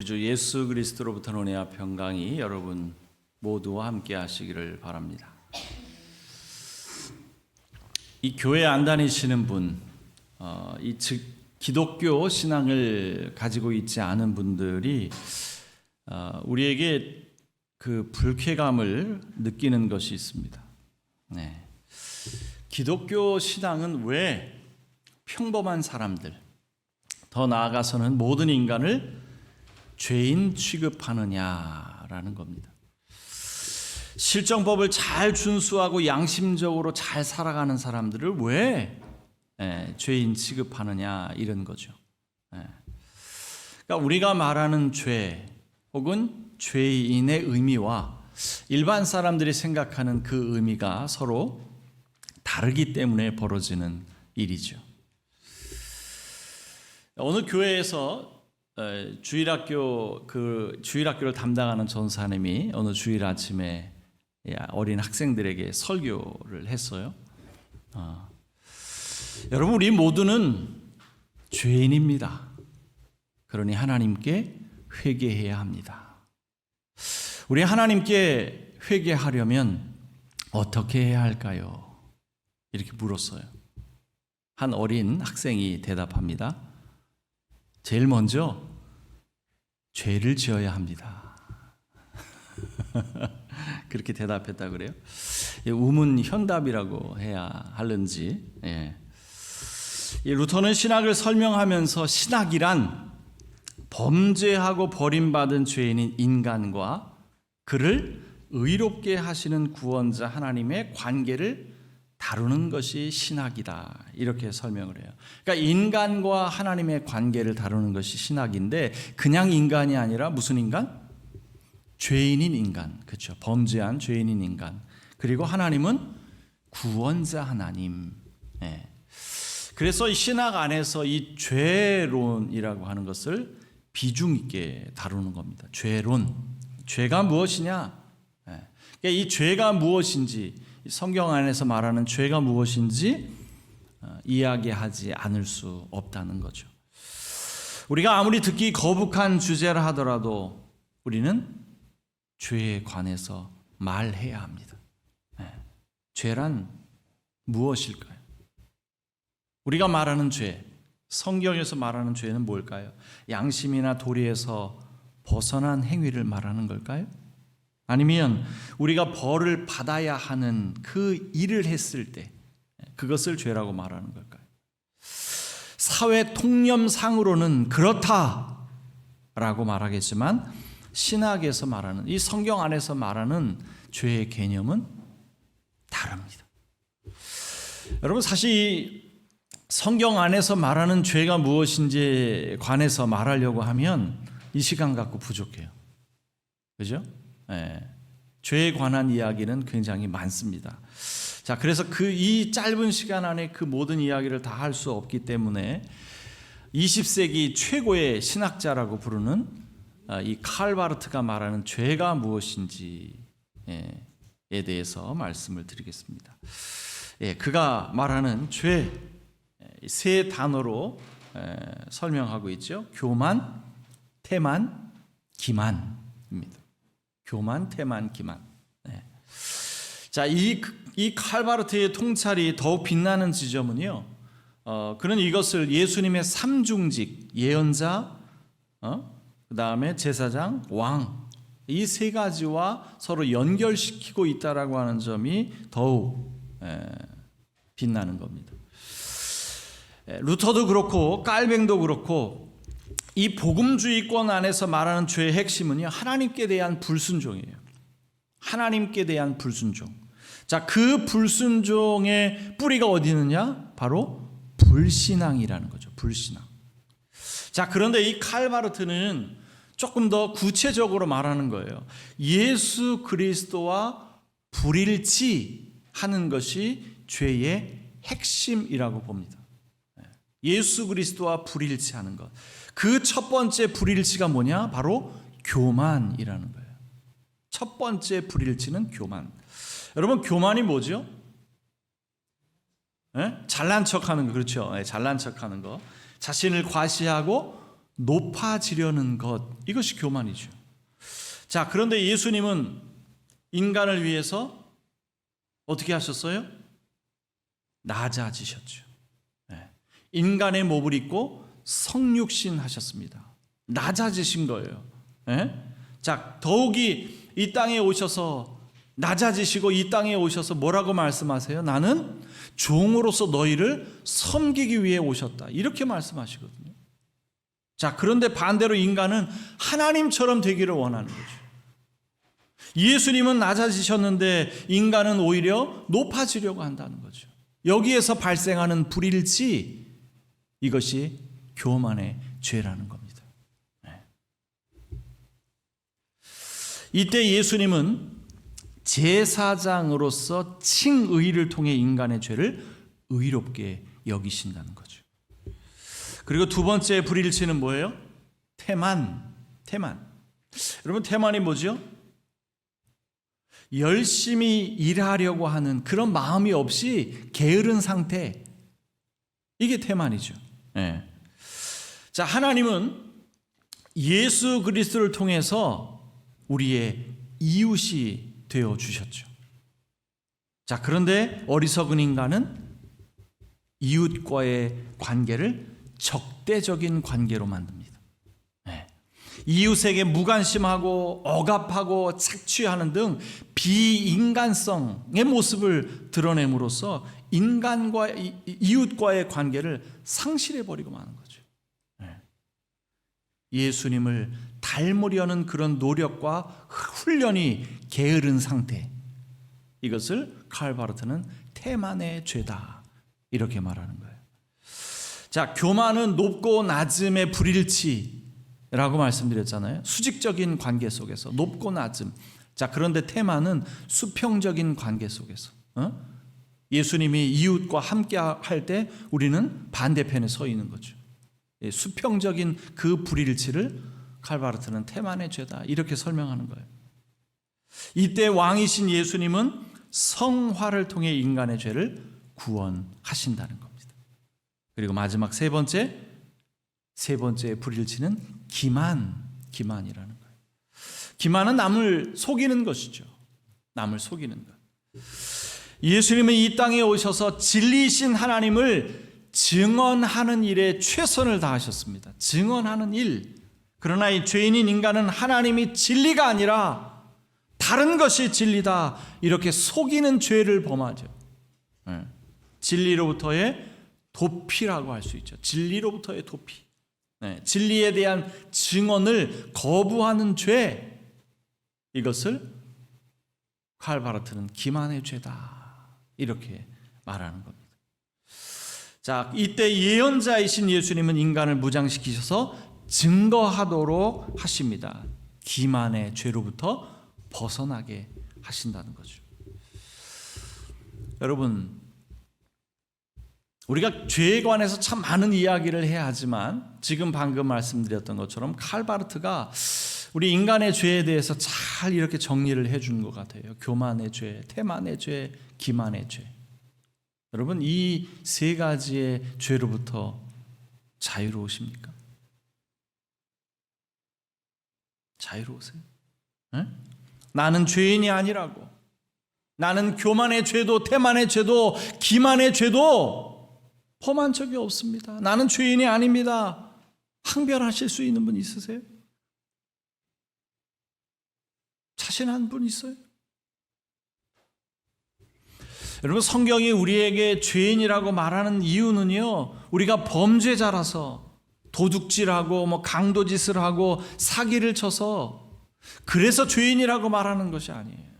주 예수 그리스도로부터 은혜와 평강이 여러분 모두와 함께 하시기를 바랍니다. 이 교회 안 다니시는 분, 기독교 신앙을 가지고 있지 않은 분들이 우리에게 그 불쾌감을 느끼는 것이 있습니다. 네. 기독교 신앙은 왜 평범한 사람들, 더 나아가서는 모든 인간을 죄인 취급하느냐라는 겁니다. 실정법을 잘 준수하고 양심적으로 잘 살아가는 사람들을 왜 죄인 취급하느냐 이런 거죠. 그러니까 우리가 말하는 죄 혹은 죄인의 의미와 일반 사람들이 생각하는 그 의미가 서로 다르기 때문에 벌어지는 일이죠. 어느 교회에서 주일학교를 담당하는 전사님이 어느 주일 아침에 어린 학생들에게 설교를 했어요. 여러분, 우리 모두는 죄인입니다. 그러니 하나님께 회개해야 합니다. 우리 하나님께 회개하려면 어떻게 해야 할까요? 이렇게 물었어요. 한 어린 학생이 대답합니다. 제일 먼저 죄를 지어야 합니다. 그렇게 대답했다 그래요. 우문 현답이라고 해야 하는지. 루터는 신학을 설명하면서 신학이란 범죄하고 버림받은 죄인인 인간과 그를 의롭게 하시는 구원자 하나님의 관계를 다루는 것이 신학이다. 이렇게 설명을 해요. 그러니까 인간과 하나님의 관계를 다루는 것이 신학인데 그냥 인간이 아니라 무슨 인간? 죄인인 인간. 그렇죠. 범죄한 죄인인 인간. 그리고 하나님은 구원자 하나님. 그래서 이 신학 안에서 이 죄론이라고 하는 것을 비중 있게 다루는 겁니다. 죄론. 죄가 무엇이냐? 그러니까 이 죄가 무엇인지 성경 안에서 말하는 죄가 무엇인지 이야기하지 않을 수 없다는 거죠. 우리가 아무리 듣기 거북한 주제라 하더라도 우리는 죄에 관해서 말해야 합니다. 죄란 무엇일까요? 우리가 말하는 죄, 성경에서 말하는 죄는 뭘까요? 양심이나 도리에서 벗어난 행위를 말하는 걸까요? 아니면 우리가 벌을 받아야 하는 그 일을 했을 때 그것을 죄라고 말하는 걸까요? 사회 통념상으로는 그렇다라고 말하겠지만 신학에서 말하는 이 성경 안에서 말하는 죄의 개념은 다릅니다. 여러분, 사실 성경 안에서 말하는 죄가 무엇인지에 관해서 말하려고 하면 이 시간 갖고 부족해요. 그죠? 죄에 관한 이야기는 굉장히 많습니다. 자, 그래서 이 짧은 시간 안에 그 모든 이야기를 다 할 수 없기 때문에 20세기 최고의 신학자라고 부르는 이 칼바르트가 말하는 죄가 무엇인지에 대해서 말씀을 드리겠습니다. 그가 말하는 죄 세 단어로 설명하고 있죠. 교만, 태만, 기만입니다. 교만, 태만, 기만. 자, 이 칼바르트의 통찰이 더욱 빛나는 지점은요. 그는 이것을 예수님의 삼중직, 예언자, 그 다음에 제사장, 왕, 이 세 가지와 서로 연결시키고 있다라고 하는 점이 더욱 빛나는 겁니다. 루터도 그렇고 깔뱅도 그렇고 이 복음주의권 안에서 말하는 죄의 핵심은요, 하나님께 대한 불순종이에요. 하나님께 대한 불순종. 자, 그 불순종의 뿌리가 어디 있느냐? 바로 불신앙이라는 거죠. 불신앙. 자, 그런데 이 칼바르트는 조금 더 구체적으로 말하는 거예요. 예수 그리스도와 불일치하는 것이 죄의 핵심이라고 봅니다. 예수 그리스도와 불일치하는 것. 그 첫 번째 불일치가 뭐냐? 바로 교만이라는 거예요. 첫 번째 불일치는 교만. 여러분, 교만이 뭐죠? 잘난 척하는 거. 그렇죠. 잘난 척하는 거. 자신을 과시하고 높아지려는 것, 이것이 교만이죠. 자, 그런데 예수님은 인간을 위해서 어떻게 하셨어요? 낮아지셨죠. 인간의 몸을 입고 성육신 하셨습니다. 낮아지신 거예요. 자, 더욱이 이 땅에 오셔서 낮아지시고 이 땅에 오셔서 뭐라고 말씀하세요? 나는 종으로서 너희를 섬기기 위해 오셨다. 이렇게 말씀하시거든요. 자, 그런데 반대로 인간은 하나님처럼 되기를 원하는 거죠. 예수님은 낮아지셨는데 인간은 오히려 높아지려고 한다는 거죠. 여기에서 발생하는 불일치, 이것이 교만의 죄라는 겁니다. 이때 예수님은 제사장으로서 칭의를 통해 인간의 죄를 의롭게 여기신다는 거죠. 그리고 두 번째 불일치는 뭐예요? 태만. 여러분, 태만이 뭐죠? 열심히 일하려고 하는 그런 마음이 없이 게으른 상태, 이게 태만이죠. 자, 하나님은 예수 그리스도를 통해서 우리의 이웃이 되어 주셨죠. 자, 그런데 어리석은 인간은 이웃과의 관계를 적대적인 관계로 만듭니다. 이웃에게 무관심하고 억압하고 착취하는 등 비인간성의 모습을 드러냄으로써 인간과 이웃과의 관계를 상실해버리고 마는 거죠. 예수님을 닮으려는 그런 노력과 훈련이 게으른 상태, 이것을 칼바르트는 태만의 죄다, 이렇게 말하는 거예요. 자, 교만은 높고 낮음의 불일치라고 말씀드렸잖아요. 수직적인 관계 속에서 높고 낮음. 자, 그런데 태만은 수평적인 관계 속에서, 예수님이 이웃과 함께 할 때 우리는 반대편에 서 있는 거죠. 수평적인 그 불일치를 칼바르트는 태만의 죄다, 이렇게 설명하는 거예요. 이때 왕이신 예수님은 성화를 통해 인간의 죄를 구원하신다는 겁니다. 그리고 마지막 세 번째 불일치는 기만이라는 거예요. 기만은 남을 속이는 것이죠. 남을 속이는 것. 예수님은 이 땅에 오셔서 진리이신 하나님을 증언하는 일에 최선을 다하셨습니다. 증언하는 일. 그러나 이 죄인인 인간은 하나님이 진리가 아니라 다른 것이 진리다, 이렇게 속이는 죄를 범하죠. 진리로부터의 도피라고 할 수 있죠. 진리로부터의 도피. 진리에 대한 증언을 거부하는 죄, 이것을 칼바르트는 기만의 죄다, 이렇게 말하는 겁니다. 자, 이때 예언자이신 예수님은 인간을 무장시키셔서 증거하도록 하십니다. 기만의 죄로부터 벗어나게 하신다는 거죠. 여러분, 우리가 죄에 관해서 참 많은 이야기를 해야 하지만 지금 방금 말씀드렸던 것처럼 칼바르트가 우리 인간의 죄에 대해서 잘 이렇게 정리를 해준 것 같아요. 교만의 죄, 태만의 죄, 기만의 죄. 여러분, 이 세 가지의 죄로부터 자유로우십니까? 자유로우세요? 나는 죄인이 아니라고, 나는 교만의 죄도 태만의 죄도 기만의 죄도 범한 적이 없습니다, 나는 죄인이 아닙니다, 항변하실 수 있는 분 있으세요? 자신한 분 있어요? 여러분, 성경이 우리에게 죄인이라고 말하는 이유는요, 우리가 범죄자라서 도둑질하고 강도짓을 하고 사기를 쳐서 그래서 죄인이라고 말하는 것이 아니에요.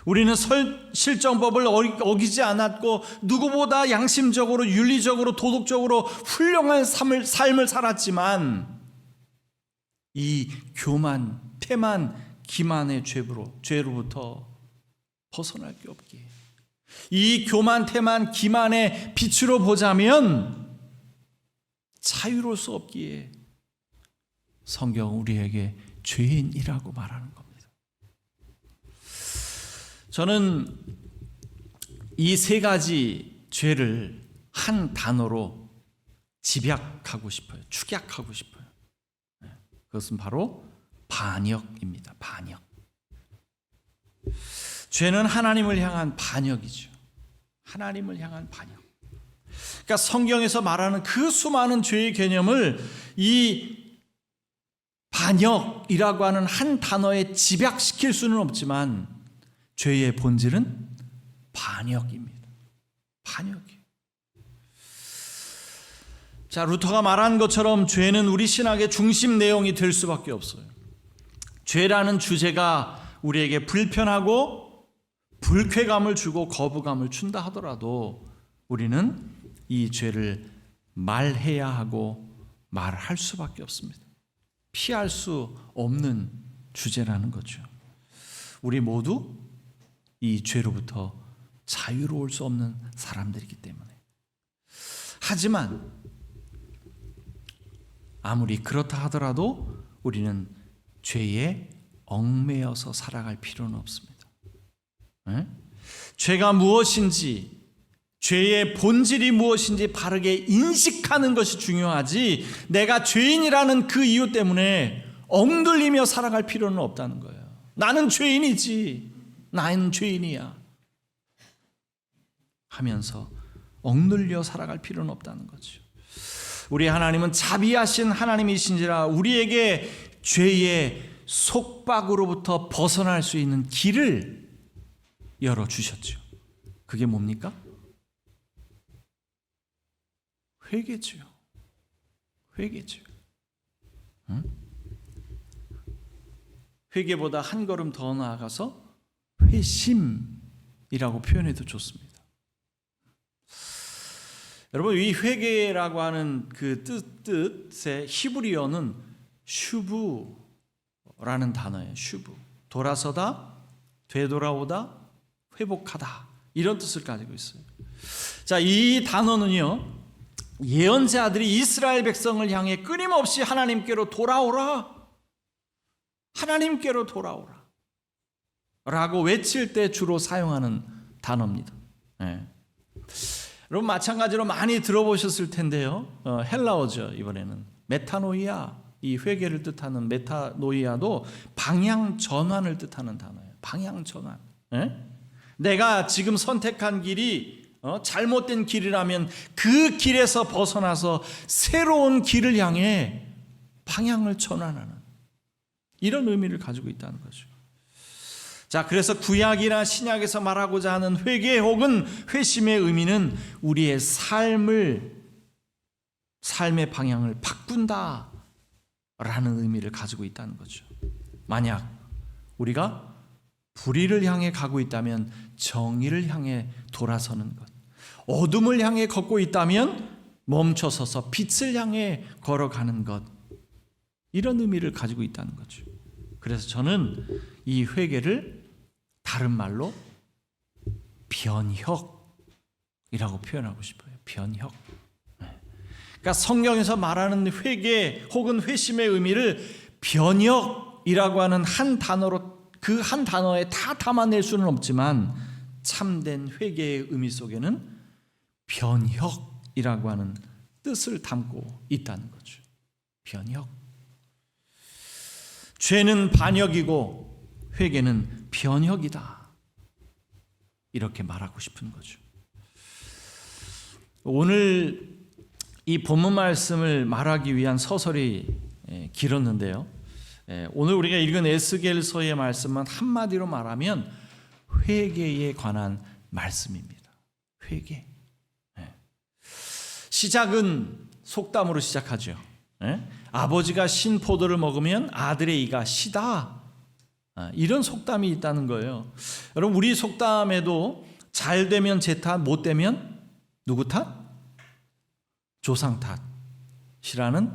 우리는 실정법을 어기지 않았고 누구보다 양심적으로, 윤리적으로, 도덕적으로 훌륭한 삶을 살았지만 이 교만, 태만, 기만의 죄로부터 벗어날 게 없기에, 이 교만, 태만, 기만의 빛으로 보자면 자유로울 수 없기에 성경은 우리에게 죄인이라고 말하는 겁니다. 저는 이 세 가지 죄를 한 단어로 집약하고 싶어요. 축약하고 싶어요. 그것은 바로 반역입니다. 반역. 죄는 하나님을 향한 반역이죠. 하나님을 향한 반역. 그러니까 성경에서 말하는 그 수많은 죄의 개념을 이 반역이라고 하는 한 단어에 집약시킬 수는 없지만 죄의 본질은 반역입니다. 반역이에요. 자, 루터가 말한 것처럼 죄는 우리 신학의 중심 내용이 될 수밖에 없어요. 죄라는 주제가 우리에게 불편하고 불쾌감을 주고 거부감을 준다 하더라도 우리는 이 죄를 말해야 하고 말할 수밖에 없습니다. 피할 수 없는 주제라는 거죠. 우리 모두 이 죄로부터 자유로울 수 없는 사람들이기 때문에. 하지만 아무리 그렇다 하더라도 우리는 죄에 얽매여서 살아갈 필요는 없습니다. 네? 죄가 무엇인지, 죄의 본질이 무엇인지 바르게 인식하는 것이 중요하지, 내가 죄인이라는 그 이유 때문에 엉들리며 살아갈 필요는 없다는 거예요. 나는 죄인이지, 나는 죄인이야 하면서 엉들려 살아갈 필요는 없다는 거죠. 우리 하나님은 자비하신 하나님이신지라 우리에게 죄의 속박으로부터 벗어날 수 있는 길을 열어주셨죠. 그게 뭡니까? 회개죠. 회개죠. 응? 회개보다 한 걸음 더 나아가서 회심이라고 표현해도 좋습니다. 여러분, 이 회개라고 하는 그 뜻의 히브리어는 슈브라는 단어예요. 슈브. 돌아서다, 되돌아오다, 회복하다, 이런 뜻을 가지고 있어요. 자, 이 단어는요, 예언자들이 이스라엘 백성을 향해 끊임없이 하나님께로 돌아오라, 하나님께로 돌아오라 라고 외칠 때 주로 사용하는 단어입니다. 네. 여러분, 마찬가지로 많이 들어보셨을 텐데요, 헬라어죠. 이번에는 메타노이아, 이 회개를 뜻하는 메타노이아도 방향 전환을 뜻하는 단어예요. 방향 전환. 네? 내가 지금 선택한 길이 잘못된 길이라면 그 길에서 벗어나서 새로운 길을 향해 방향을 전환하는, 이런 의미를 가지고 있다는 거죠. 자, 그래서 구약이나 신약에서 말하고자 하는 회개 혹은 회심의 의미는 우리의 삶의 방향을 바꾼다 라는 의미를 가지고 있다는 거죠. 만약 우리가 불의를 향해 가고 있다면 정의를 향해 돌아서는 것, 어둠을 향해 걷고 있다면 멈춰서서 빛을 향해 걸어가는 것, 이런 의미를 가지고 있다는 거죠. 그래서 저는 이 회개를 다른 말로 변혁이라고 표현하고 싶어요. 변혁. 그러니까 성경에서 말하는 회개 혹은 회심의 의미를 변혁이라고 하는 한 단어로, 그 한 단어에 다 담아낼 수는 없지만 참된 회개의 의미 속에는 변혁이라고 하는 뜻을 담고 있다는 거죠. 변혁. 죄는 반역이고 회개는 변혁이다, 이렇게 말하고 싶은 거죠. 오늘 이 본문 말씀을 말하기 위한 서설이 길었는데요, 오늘 우리가 읽은 에스겔서의 말씀은 한마디로 말하면 회개에 관한 말씀입니다. 회개. 시작은 속담으로 시작하죠. 아버지가 신 포도를 먹으면 아들의 이가 시다, 이런 속담이 있다는 거예요. 여러분, 우리 속담에도 잘 되면 제 탓, 못 되면 누구 탓? 조상 탓이라는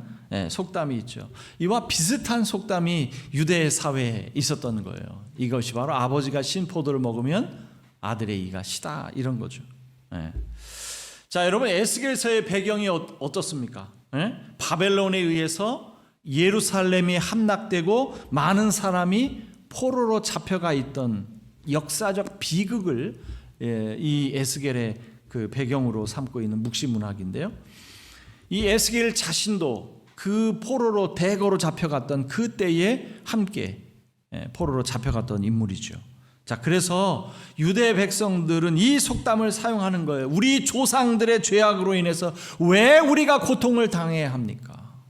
속담이 있죠. 이와 비슷한 속담이 유대 사회에 있었던 거예요. 이것이 바로 아버지가 신 포도를 먹으면 아들의 이가 시다, 이런 거죠. 자, 여러분, 에스겔서의 배경이 어떻습니까? 바벨론에 의해서 예루살렘이 함락되고 많은 사람이 포로로 잡혀가 있던 역사적 비극을 이 에스겔의 그 배경으로 삼고 있는 묵시문학인데요, 이 에스겔 자신도 그 포로로 대거로 잡혀갔던 그 때에 함께 포로로 잡혀갔던 인물이죠. 자, 그래서 유대 백성들은 이 속담을 사용하는 거예요. 우리 조상들의 죄악으로 인해서 왜 우리가 고통을 당해야 합니까?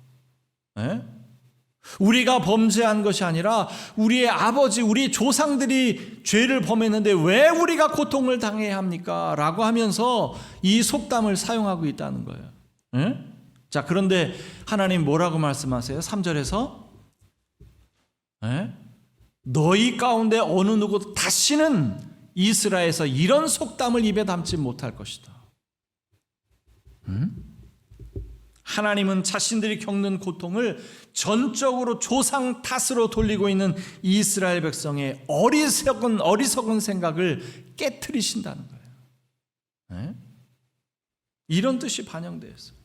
우리가 범죄한 것이 아니라 우리의 아버지, 우리 조상들이 죄를 범했는데 왜 우리가 고통을 당해야 합니까? 라고 하면서 이 속담을 사용하고 있다는 거예요. 자, 그런데 하나님 뭐라고 말씀하세요? 3절에서 너희 가운데 어느 누구도 다시는 이스라엘에서 이런 속담을 입에 담지 못할 것이다. 하나님은 자신들이 겪는 고통을 전적으로 조상 탓으로 돌리고 있는 이스라엘 백성의 어리석은 생각을 깨트리신다는 거예요. 이런 뜻이 반영되어 있어요.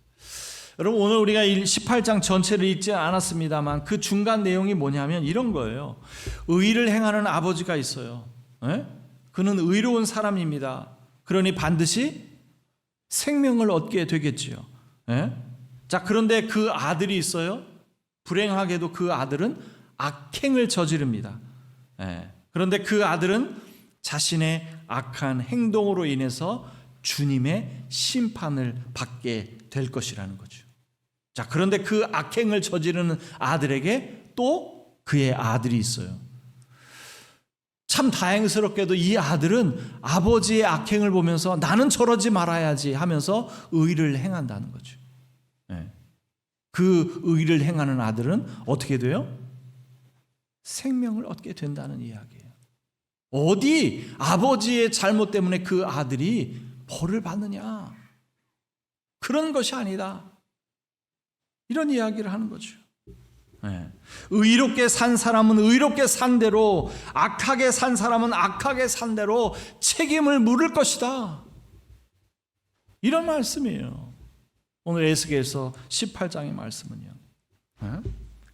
여러분, 오늘 우리가 18장 전체를 읽지 않았습니다만 그 중간 내용이 뭐냐면 이런 거예요. 의를 행하는 아버지가 있어요. 그는 의로운 사람입니다. 그러니 반드시 생명을 얻게 되겠지요. 자, 그런데 그 아들이 있어요. 불행하게도 그 아들은 악행을 저지릅니다. 그런데 그 아들은 자신의 악한 행동으로 인해서 주님의 심판을 받게 될 것이라는 거죠. 자, 그런데 그 악행을 저지르는 아들에게 또 그의 아들이 있어요. 참 다행스럽게도 이 아들은 아버지의 악행을 보면서 나는 저러지 말아야지 하면서 의를 행한다는 거죠. 그 의를 행하는 아들은 어떻게 돼요? 생명을 얻게 된다는 이야기예요. 어디 아버지의 잘못 때문에 그 아들이 벌을 받느냐? 그런 것이 아니다. 이런 이야기를 하는 거죠. 의롭게 산 사람은 의롭게 산 대로, 악하게 산 사람은 악하게 산 대로 책임을 물을 것이다. 이런 말씀이에요. 오늘 에스겔서 18장의 말씀은요.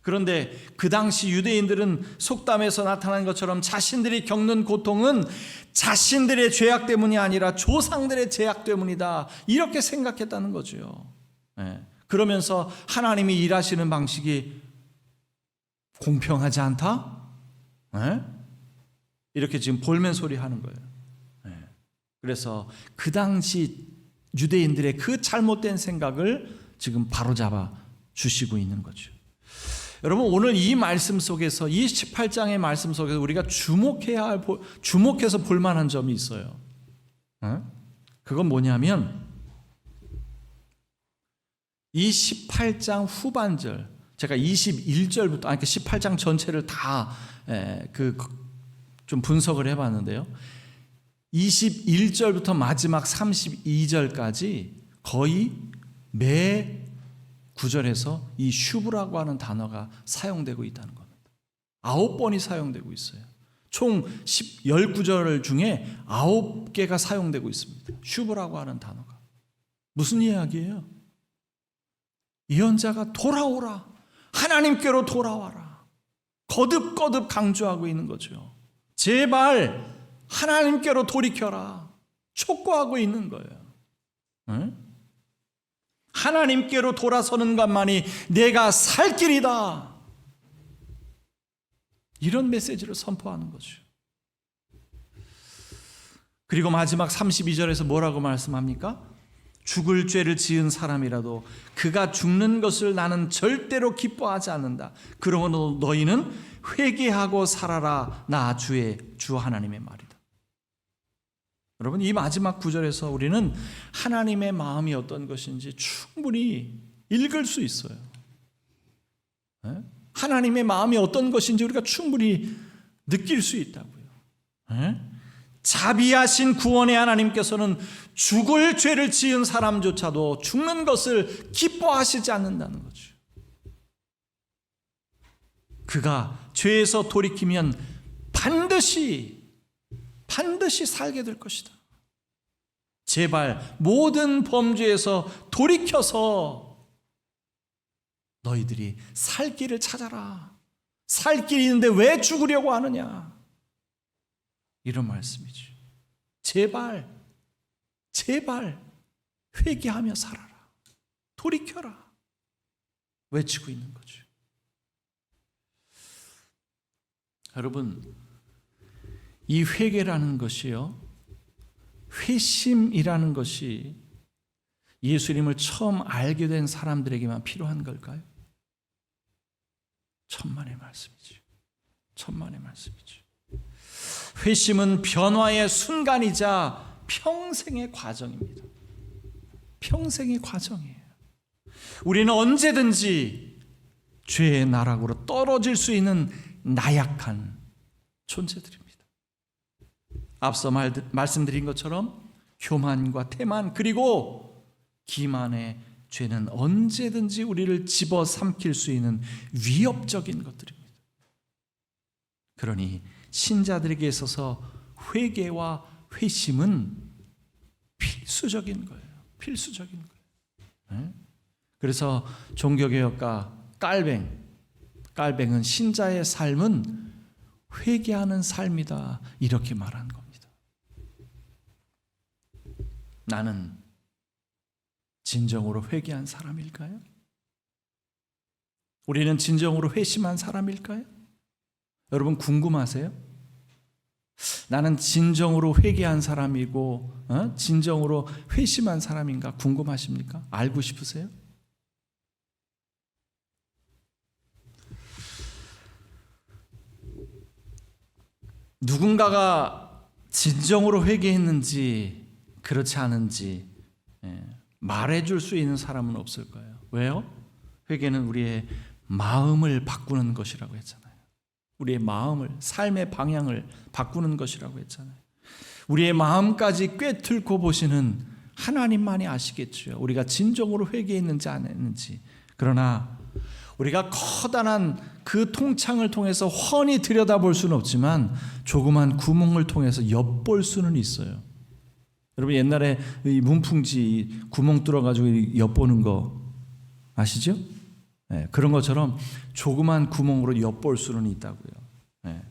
그런데 그 당시 유대인들은 속담에서 나타난 것처럼 자신들이 겪는 고통은 자신들의 죄악 때문이 아니라 조상들의 죄악 때문이다, 이렇게 생각했다는 거죠. 그러면서 하나님이 일하시는 방식이 공평하지 않다? 이렇게 지금 볼멘 소리 하는 거예요. 그래서 그 당시 유대인들의 그 잘못된 생각을 지금 바로잡아 주시고 있는 거죠. 여러분, 오늘 이 말씀 속에서, 이 18장의 말씀 속에서 우리가 주목해서 볼 만한 점이 있어요. 그건 뭐냐면 이 18장 후반절, 제가 21절부터, 18장 전체를 다 좀 분석을 해봤는데요. 21절부터 마지막 32절까지 거의 매 구절에서 이 슈브라고 하는 단어가 사용되고 있다는 겁니다. 9번이 사용되고 있어요. 총 19절 중에 9개가 사용되고 있습니다. 슈브라고 하는 단어가. 무슨 이야기예요? 예언자가 돌아오라, 하나님께로 돌아와라, 거듭거듭 강조하고 있는 거죠. 제발 하나님께로 돌이켜라, 촉구하고 있는 거예요. 하나님께로 돌아서는 것만이 내가 살 길이다, 이런 메시지를 선포하는 거죠. 그리고 마지막 32절에서 뭐라고 말씀합니까? 죽을 죄를 지은 사람이라도 그가 죽는 것을 나는 절대로 기뻐하지 않는다. 그러므로 너희는 회개하고 살아라, 나 주 하나님의 말이다. 여러분, 이 마지막 구절에서 우리는 하나님의 마음이 어떤 것인지 충분히 읽을 수 있어요. 하나님의 마음이 어떤 것인지 우리가 충분히 느낄 수 있다고요. 자비하신 구원의 하나님께서는 죽을 죄를 지은 사람조차도 죽는 것을 기뻐하시지 않는다는 거죠. 그가 죄에서 돌이키면 반드시 살게 될 것이다. 제발 모든 범죄에서 돌이켜서 너희들이 살 길을 찾아라. 살 길이 있는데 왜 죽으려고 하느냐, 이런 말씀이죠. 제발 회개하며 살아라, 돌이켜라 외치고 있는 거죠. 여러분, 이 회개라는 것이요, 회심이라는 것이 예수님을 처음 알게 된 사람들에게만 필요한 걸까요? 천만의 말씀이죠. 천만의 말씀이죠. 회심은 변화의 순간이자 평생의 과정입니다. 평생의 과정이에요. 우리는 언제든지 죄의 나락으로 떨어질 수 있는 나약한 존재들입니다. 앞서 말씀드린 것처럼 교만과 태만 그리고 기만의 죄는 언제든지 우리를 집어삼킬 수 있는 위협적인 것들입니다. 그러니 신자들에게 있어서 회개와 회심은 필수적인 거예요. 필수적인 거예요. 그래서 종교개혁가 깔뱅은 신자의 삶은 회개하는 삶이다 이렇게 말한 겁니다. 나는 진정으로 회개한 사람일까요? 우리는 진정으로 회심한 사람일까요? 여러분 궁금하세요? 나는 진정으로 회개한 사람이고 진정으로 회심한 사람인가 궁금하십니까? 알고 싶으세요? 누군가가 진정으로 회개했는지 그렇지 않은지 말해줄 수 있는 사람은 없을 거예요. 왜요? 회개는 우리의 마음을 바꾸는 것이라고 했잖아요. 우리의 마음을, 삶의 방향을 바꾸는 것이라고 했잖아요. 우리의 마음까지 꿰뚫고 보시는 하나님만이 아시겠죠. 우리가 진정으로 회개했는지 안 했는지. 그러나 우리가 커다란 그 통창을 통해서 훤히 들여다볼 수는 없지만 조그만 구멍을 통해서 엿볼 수는 있어요. 여러분 옛날에 이 문풍지 구멍 뚫어가지고 엿보는 거 아시죠? 네, 그런 것처럼 조그만 구멍으로 엿볼 수는 있다고요. 네.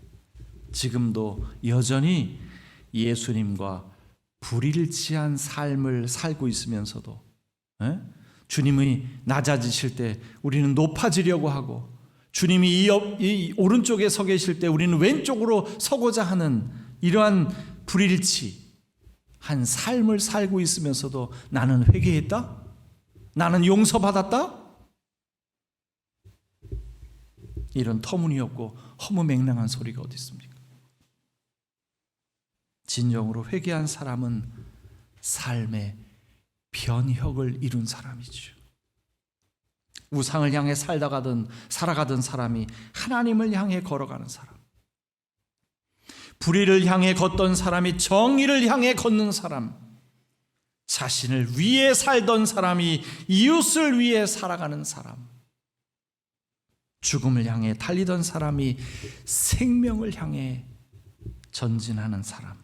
지금도 여전히 예수님과 불일치한 삶을 살고 있으면서도 주님이 낮아지실 때 우리는 높아지려고 하고 주님이 이 오른쪽에 서 계실 때 우리는 왼쪽으로 서고자 하는 이러한 불일치한 삶을 살고 있으면서도 나는 회개했다? 나는 용서받았다? 이런 터무니없고 허무맹랑한 소리가 어디 있습니까? 진정으로 회개한 사람은 삶의 변혁을 이룬 사람이죠. 우상을 향해 살아가던 사람이 하나님을 향해 걸어가는 사람, 불의를 향해 걷던 사람이 정의를 향해 걷는 사람, 자신을 위해 살던 사람이 이웃을 위해 살아가는 사람, 죽음을 향해 달리던 사람이 생명을 향해 전진하는 사람.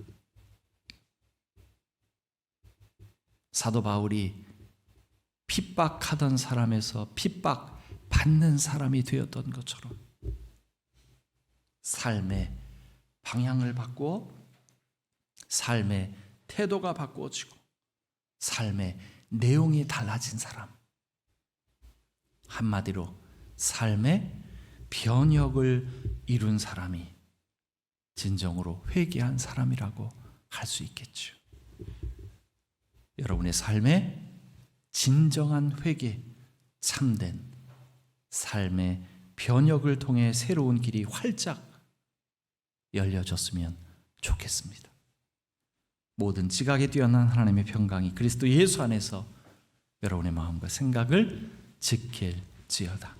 사도 바울이 핍박하던 사람에서 핍박받는 사람이 되었던 것처럼 삶의 방향을 바꾸어 삶의 태도가 바꾸어지고 삶의 내용이 달라진 사람, 한마디로 삶의 변혁을 이룬 사람이 진정으로 회개한 사람이라고 할 수 있겠죠. 여러분의 삶에 진정한 회개, 참된 삶의 변혁을 통해 새로운 길이 활짝 열려졌으면 좋겠습니다. 모든 지각에 뛰어난 하나님의 평강이 그리스도 예수 안에서 여러분의 마음과 생각을 지킬지어다.